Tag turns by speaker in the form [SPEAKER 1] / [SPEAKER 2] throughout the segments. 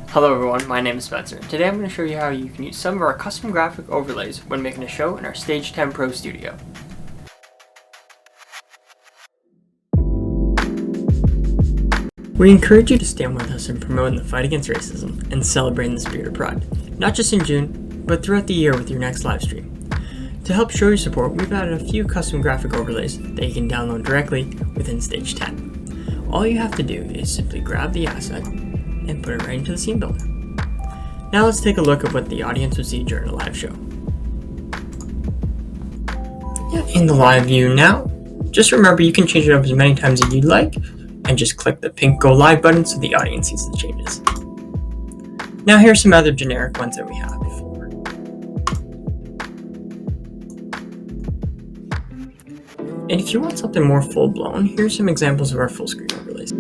[SPEAKER 1] Hello everyone, my name is Spencer. Today I'm going to show you how you can use some of our custom graphic overlays when making a show in our Stage 10 Pro Studio. We encourage you to stand with us in promoting the fight against racism and celebrating the spirit of pride, not just in June, but throughout the year with your next live stream. To help show your support, we've added a few custom graphic overlays that you can download directly within Stage 10. All you have to do is simply grab the asset and put it right into the scene builder. Now let's take a look at what the audience would see during a live show. In the live view now, just remember you can change it up as many times as you'd like, and just click the pink Go Live button so the audience sees the changes. Now here's some other generic ones that we have before. And if you want something more full-blown, here's some examples of our full screen overlays.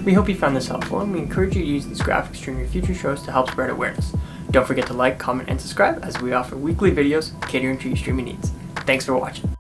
[SPEAKER 1] We hope you found this helpful, and we encourage you to use these graphics during your future shows to help spread awareness. Don't forget to like, comment, and subscribe as we offer weekly videos catering to your streaming needs. Thanks for watching.